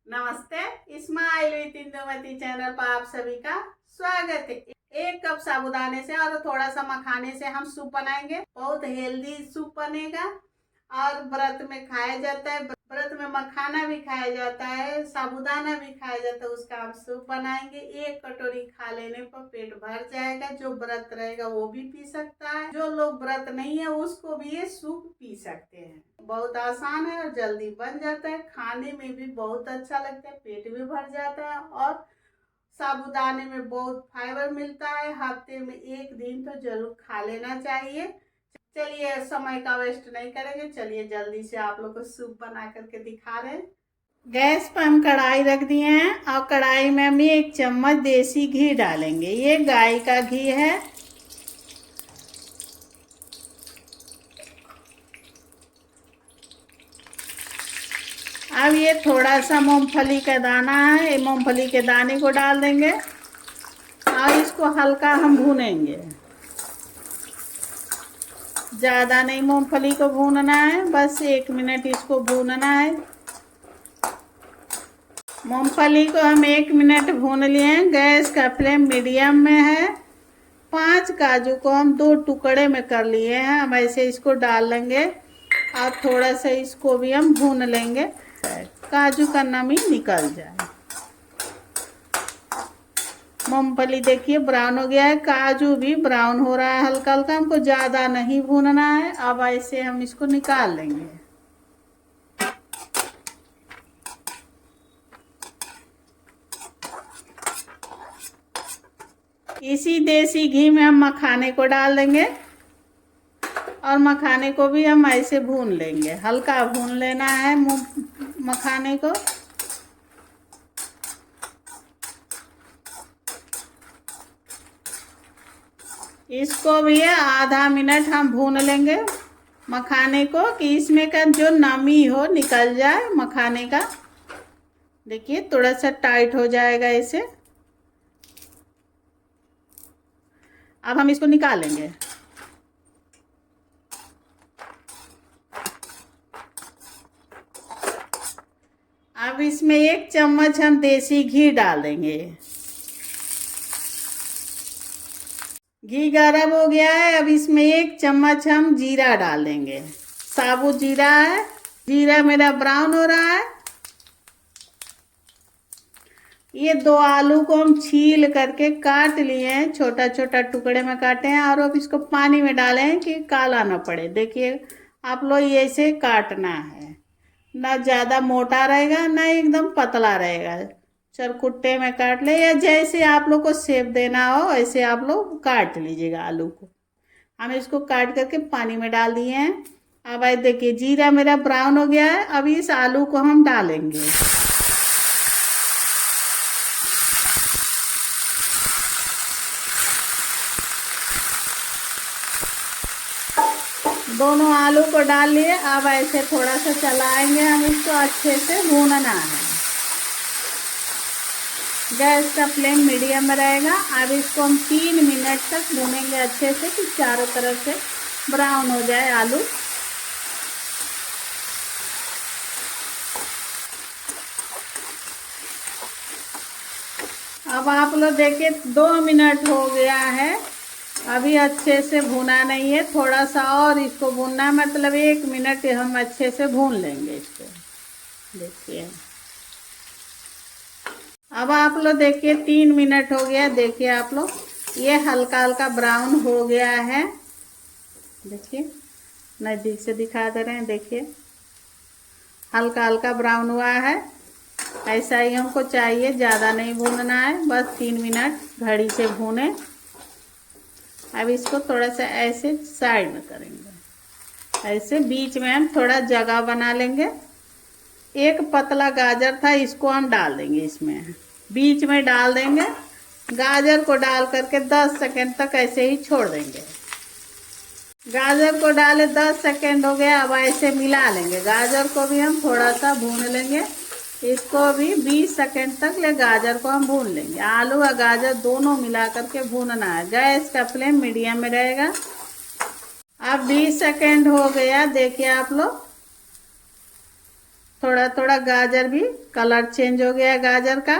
नमस्ते, smile with Indumati channel पर आप सभी का स्वागत है। 1 कप साबूदाने से और थोड़ा सा मखाने से हम सूप बनाएंगे। बहुत हेल्दी सूप बनेगा और व्रत में खाया जाता है। व्रत में मखाना भी खाया जाता है, साबूदाना भी खाया जाता है। उसका हम सूप बनाएंगे। 1 कटोरी खा लेने पर पेट भर जाएगा। जो व्रत रहेगा वो भी पी सकता है, जो लोग व्रत नहीं है उसको भी ये सूप पी सकते हैं। बहुत आसान है और जल्दी बन जाता है। खाने में भी बहुत अच्छा लगता है, पेट भी भर जाता है और साबूदाने में बहुत फाइबर मिलता है। हफ्ते में 1 दिन तो जरूर खा लेना चाहिए। चलिए समय का वेस्ट नहीं करेंगे, चलिए जल्दी से आप लोग को सूप बना करके दिखा रहे हैं। गैस पर हम कढ़ाई रख दिए हैं और कढ़ाई में हम 1 चम्मच देसी घी डालेंगे। ये गाय का घी है। अब ये थोड़ा सा मूंगफली का दाना है, ये मूंगफली के दाने को डाल देंगे और इसको हल्का हम भूनेंगे। ज़्यादा नहीं मूंगफली को भूनना है, बस 1 मिनट इसको भूनना है। मूंगफली को हम 1 मिनट भून लिए हैं। गैस का फ्लेम मीडियम में है। 5 काजू को हम 2 टुकड़े में कर लिए हैं। हम ऐसे इसको डाल लेंगे और थोड़ा सा इसको भी हम भून लेंगे, काजू का नमी निकल जाए। मूंगफली देखिए ब्राउन हो गया है, काजू भी ब्राउन हो रहा है हल्का हल्का। हमको ज़्यादा नहीं भूनना है। अब ऐसे हम इसको निकाल लेंगे। इसी देसी घी में हम मखाने को डाल देंगे और मखाने को भी हम ऐसे भून लेंगे। हल्का भून लेना है मखाने को। इसको भी आधा मिनट हम भून लेंगे मखाने को, कि इसमें का जो नमी हो निकल जाए मखाने का। देखिए थोड़ा सा टाइट हो जाएगा इसे। अब हम इसको निकालेंगे। अब इसमें 1 चम्मच हम देसी घी डाल देंगे। घी गर्म हो गया है। अब इसमें 1 चम्मच हम जीरा डाल देंगे। साबुत जीरा है। जीरा मेरा ब्राउन हो रहा है। ये 2 आलू को हम छील करके काट लिए हैं, छोटा छोटा टुकड़े में काटे हैं और अब इसको पानी में डाले हैं कि काला ना पड़े। देखिए आप लोग ऐसे काटना है, ना ज़्यादा मोटा रहेगा ना एकदम पतला रहेगा। चरकुट्टे में काट ले या जैसे आप लोग को शेप देना हो ऐसे आप लोग काट लीजिएगा आलू को। हम इसको काट करके पानी में डाल दिए हैं। अब आई देखिए जीरा मेरा ब्राउन हो गया है। अब इस आलू को हम डालेंगे। दोनों आलू को डाल लिए। अब ऐसे थोड़ा सा चलाएंगे, हम इसको अच्छे से भूनना है। गैस का फ्लेम मीडियम में रहेगा। अब इसको हम 3 मिनट तक भूनेंगे अच्छे से, कि चारों तरफ से ब्राउन हो जाए आलू। अब आप लोग देखिए 2 मिनट हो गया है, अभी अच्छे से भुना नहीं है। थोड़ा सा और इसको भूनना है, मतलब 1 मिनट हम अच्छे से भून लेंगे इसको। देखिए अब आप लोग देखिए 3 मिनट हो गया। देखिए आप लोग ये हल्का हल्का ब्राउन हो गया है। देखिए नज़दीक से दिखा दे रहे हैं। देखिए हल्का हल्का ब्राउन हुआ है। ऐसा ही हमको चाहिए, ज़्यादा नहीं भूनना है, बस 3 मिनट घड़ी से भूने। अब इसको थोड़ा सा ऐसे साइड में करेंगे। ऐसे बीच में हम थोड़ा जगह बना लेंगे। एक पतला गाजर था, इसको हम डाल देंगे इसमें, बीच में डाल देंगे। गाजर को डाल करके 10 सेकंड तक ऐसे ही छोड़ देंगे। गाजर को डाले 10 सेकंड हो गया। अब ऐसे मिला लेंगे। गाजर को भी हम थोड़ा सा भून लेंगे। इसको भी 20 सेकंड तक ले गाजर को हम भून लेंगे। आलू और गाजर दोनों मिला करके भूनना है। गैस का फ्लेम मीडियम में रहेगा। अब 20 सेकंड हो गया। देखिए आप लोग थोड़ा थोड़ा गाजर भी कलर चेंज हो गया है गाजर का।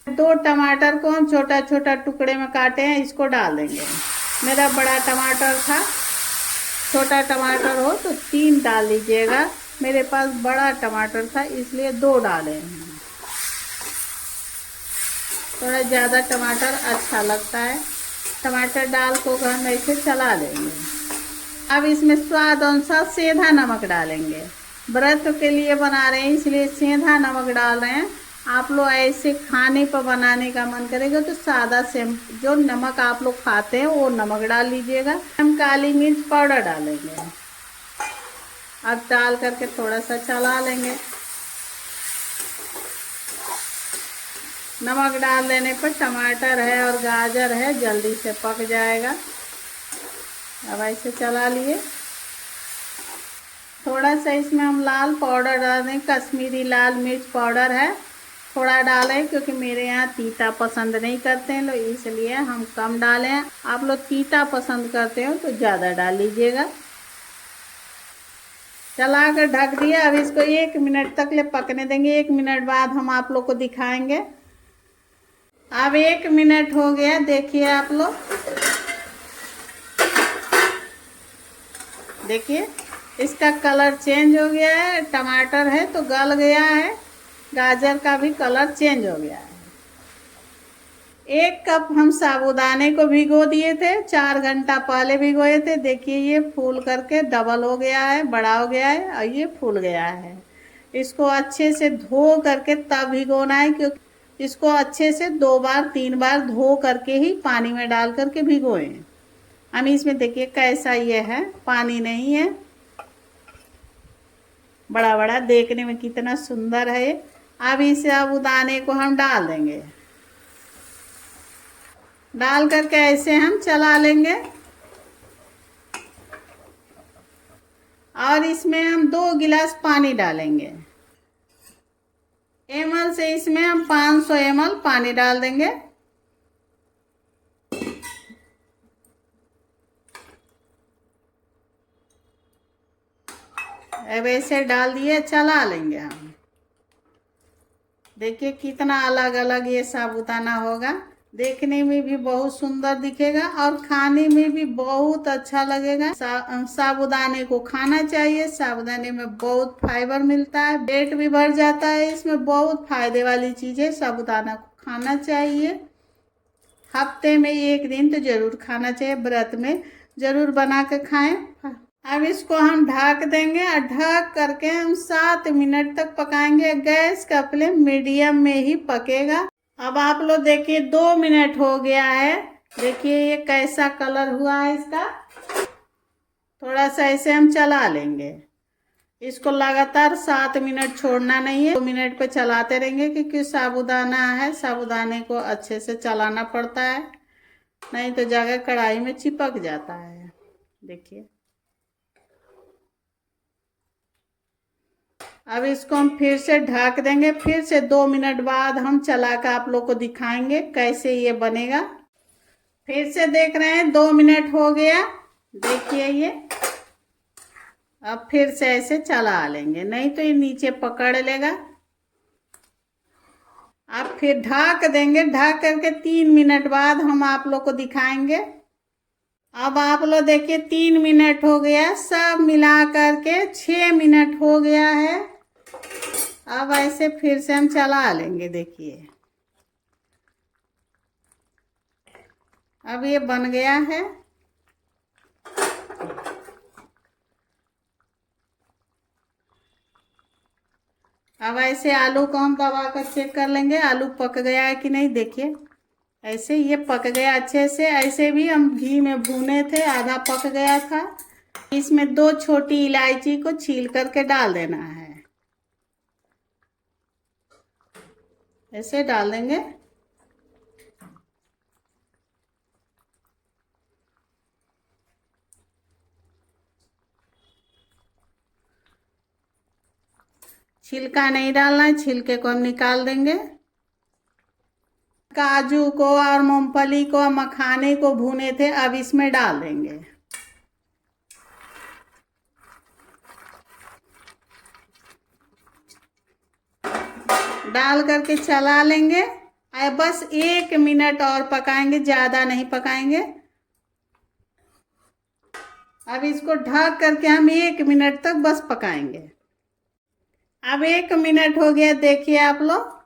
2 टमाटर को हम छोटा छोटा टुकड़े में काटे हैं, इसको डाल देंगे। मेरा बड़ा टमाटर था, छोटा टमाटर हो तो 3 डाल लीजिएगा। मेरे पास बड़ा टमाटर था इसलिए 2 डाले हैं। थोड़ा ज़्यादा टमाटर अच्छा लगता है। टमाटर डाल को हम ऐसे चला लेंगे। अब इसमें स्वाद अनुसार सेंधा नमक डालेंगे। व्रत के लिए बना रहे हैं इसलिए सेंधा नमक डाल रहे हैं। आप लोग ऐसे खाने पर बनाने का मन करेगा तो सादा से जो नमक आप लोग खाते हैं वो नमक डाल लीजिएगा। हम काली मिर्च पाउडर डालेंगे। अब डाल करके थोड़ा सा चला लेंगे। नमक डाल देने पर टमाटर है और गाजर है जल्दी से पक जाएगा। अब ऐसे चला लिए। थोड़ा सा इसमें हम लाल पाउडर डाल दें, कश्मीरी लाल मिर्च पाउडर है, थोड़ा डालें क्योंकि मेरे यहाँ तीता पसंद नहीं करते हैं लोग, इसलिए हम कम डालें। आप लोग तीता पसंद करते हो तो ज़्यादा डाल लीजिएगा। चला कर ढक दिया। अब इसको 1 मिनट तक ले पकने देंगे। 1 मिनट बाद हम आप लोग को दिखाएंगे। अब 1 मिनट हो गया, देखिए आप लोग, देखिए इसका कलर चेंज हो गया है। टमाटर है तो गल गया है, गाजर का भी कलर चेंज हो गया है। 1 कप हम साबूदाने को भिगो दिए थे, 4 घंटा पहले भिगोए थे। देखिए ये फूल करके डबल हो गया है, बड़ा हो गया है और ये फूल गया है। इसको अच्छे से धो करके तब भिगोना है, क्योंकि इसको अच्छे से 2 बार 3 बार धो करके ही पानी में डाल करके भिगोए। हम इसमें देखिए कैसा ये है, पानी नहीं है, बड़ा बड़ा देखने में कितना सुंदर है। अब इस साबूदाने को हम डाल देंगे। डाल करके ऐसे हम चला लेंगे और इसमें हम 2 गिलास पानी डालेंगे। ml से इसमें हम 500 ml पानी डाल देंगे। अब ऐसे डाल दिए, चला लेंगे हम। देखिए कितना अलग अलग ये साबूदाना होगा, देखने में भी बहुत सुंदर दिखेगा और खाने में भी बहुत अच्छा लगेगा। साबूदाने को खाना चाहिए। साबूदाने में बहुत फाइबर मिलता है, पेट भी भर जाता है। इसमें बहुत फायदे वाली चीज़ है, साबूदाना को खाना चाहिए। हफ्ते में 1 दिन तो जरूर खाना चाहिए, व्रत में जरूर बना के खाएं। अब इसको हम ढक देंगे और ढक करके हम 7 मिनट तक पकाएंगे। गैस का फ्लेम मीडियम में ही पकेगा। अब आप लोग देखिए 2 मिनट हो गया है। देखिए ये कैसा कलर हुआ है इसका। थोड़ा सा ऐसे हम चला लेंगे। इसको लगातार 7 मिनट छोड़ना नहीं है, 2 मिनट पे चलाते रहेंगे क्योंकि साबूदाना है, साबूदाने को अच्छे से चलाना पड़ता है, नहीं तो जगह कढ़ाई में चिपक जाता है। देखिए अब इसको हम फिर से ढक देंगे। फिर से 2 मिनट बाद हम चला कर आप लोग को दिखाएंगे कैसे ये बनेगा। फिर से देख रहे हैं 2 मिनट हो गया। देखिए ये अब फिर से ऐसे चला लेंगे, नहीं तो ये नीचे पकड़ लेगा। अब फिर ढक देंगे। ढक करके 3 मिनट बाद हम आप लोग को दिखाएंगे। अब आप लोग देखिए 3 मिनट हो गया, सब मिला करके 6 मिनट हो गया है। अब ऐसे फिर से हम चला लेंगे। देखिए अब ये बन गया है। अब ऐसे आलू को हम दबा कर चेक कर लेंगे आलू पक गया है कि नहीं। देखिए ऐसे ये पक गया अच्छे से। ऐसे भी हम घी में भूने थे, आधा पक गया था। इसमें 2 छोटी इलायची को छील करके डाल देना है, ऐसे डाल देंगे। छिलका नहीं डालना है, छिलके को हम निकाल देंगे। काजू को और मूंगफली को, मखाने को भूने थे, अब इसमें डाल देंगे। डाल करके चला लेंगे। बस 1 मिनट और पकाएंगे, ज़्यादा नहीं पकाएंगे। अब इसको ढक करके हम 1 मिनट तक बस पकाएंगे। अब 1 मिनट हो गया, देखिए आप लोग।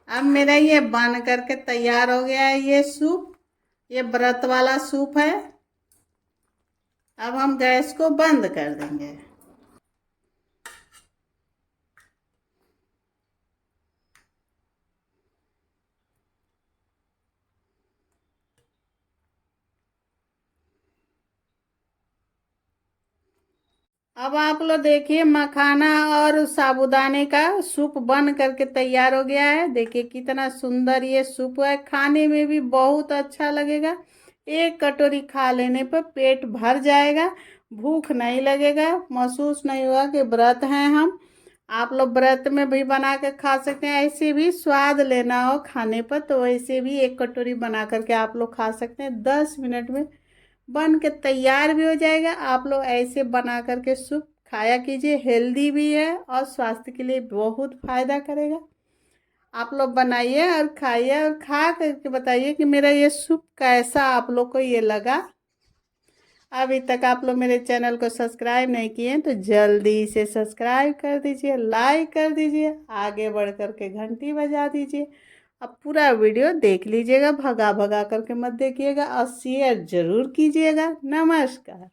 अब मेरा ये बन करके तैयार हो गया है ये सूप। ये व्रत वाला सूप है। अब हम गैस को बंद कर देंगे। अब आप लोग देखिए, मखाना और साबूदाने का सूप बन करके तैयार हो गया है। देखिए कितना सुंदर ये सूप है, खाने में भी बहुत अच्छा लगेगा। 1 कटोरी खा लेने पर पेट भर जाएगा, भूख नहीं लगेगा, महसूस नहीं होगा कि व्रत हैं हम। आप लोग व्रत में भी बना के खा सकते हैं। ऐसे भी स्वाद लेना हो खाने पर तो ऐसे भी 1 कटोरी बना करके आप लोग खा सकते हैं। 10 मिनट में बन के तैयार भी हो जाएगा। आप लोग ऐसे बना करके सूप खाया कीजिए, हेल्दी भी है और स्वास्थ्य के लिए बहुत फायदा करेगा। आप लोग बनाइए और खाइए और खा करके बताइए कि मेरा ये सूप कैसा आप लोग को ये लगा। अभी तक आप लोग मेरे चैनल को सब्सक्राइब नहीं किए तो जल्दी से सब्सक्राइब कर दीजिए, लाइक कर दीजिए, आगे बढ़ करके घंटी बजा दीजिए। अब पूरा वीडियो देख लीजिएगा, भगा भगा करके मत देखिएगा और शेयर जरूर कीजिएगा। नमस्कार।